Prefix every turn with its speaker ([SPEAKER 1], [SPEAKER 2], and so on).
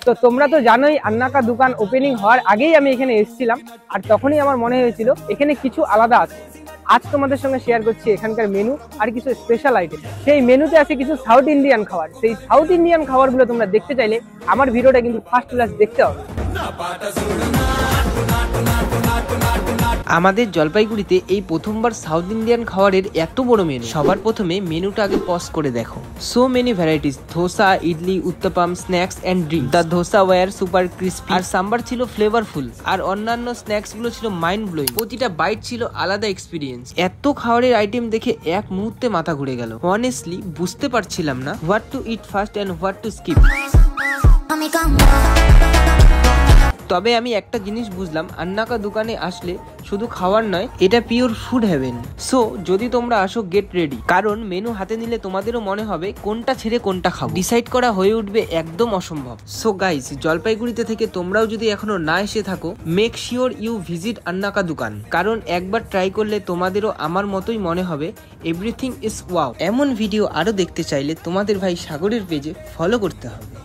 [SPEAKER 1] তো তোমরা তো জানোই আন্না কা দোকান ওপেনিং হওয়ার আগেই আমি এখানে এসেছিলাম, আর তখনই আমার মনে হয়েছিল এখানে কিছু আলাদা আছে। আজ তোমাদের সঙ্গে শেয়ার করছি এখানকার মেনু আর কিছু স্পেশাল আইটেম। সেই মেনুতে আছে কিছু সাউথ ইন্ডিয়ান খাবার। সেই সাউথ ইন্ডিয়ান খাবারগুলো তোমরা দেখতে চাইলে আমার ভিডিওটা কিন্তু ফার্স্ট ক্লাস দেখতে হবে।
[SPEAKER 2] আমাদের জলপাইগুড়িতে এই প্রথমবার সাউথ ইন্ডিয়ান খাবারের এত বড় মেনু। সবার প্রথমে মেনুটা আগে পজ করে দেখো। So many varieties, dosa, idli, uttapam, snacks and drink. The dosa were super crispy, আর সাম্বার ছিল ফ্লেভারফুল, আর অন্যান্য স্ন্যাক্স গুলো ছিল মাইন্ড ব্লোয়িং। প্রতিটা বাইট ছিল আলাদা এক্সপিরিয়েন্স। এত খাবারের আইটেম দেখে এক মুহূর্তে মাথা ঘুরে গেল। অনেস্টলি বুঝতে পারছিলাম না what to eat first and what to skip. তবে আমি একটা জিনিস বুঝলাম, আন্না কা দোকানে আসলে শুধু খাওয়ার নয়, এটা পিওর ফুড হেভেন। সো যদি তোমরা আসো, গেট রেডি, কারণ মেনু হাতে নিলে তোমাদেরও মনে হবে কোনটা ছেড়ে কোনটা খাবো। ডিসাইড করা হয়ে উঠবে একদম অসম্ভব। সো গাইস, জলপাইগুড়িতে থেকে তোমরাও যদি এখনো না এসে থাকো, মেক শিওর ইউ ভিজিট আন্না কা দোকান, কারণ একবার ট্রাই করলে তোমাদেরও আমার মতোই মনে হবে এভরিথিং ইজ ওয়াও। এমন ভিডিও আরো দেখতে চাইলে তোমাদের ভাই সাগরের পেজে ফলো করতে হবে।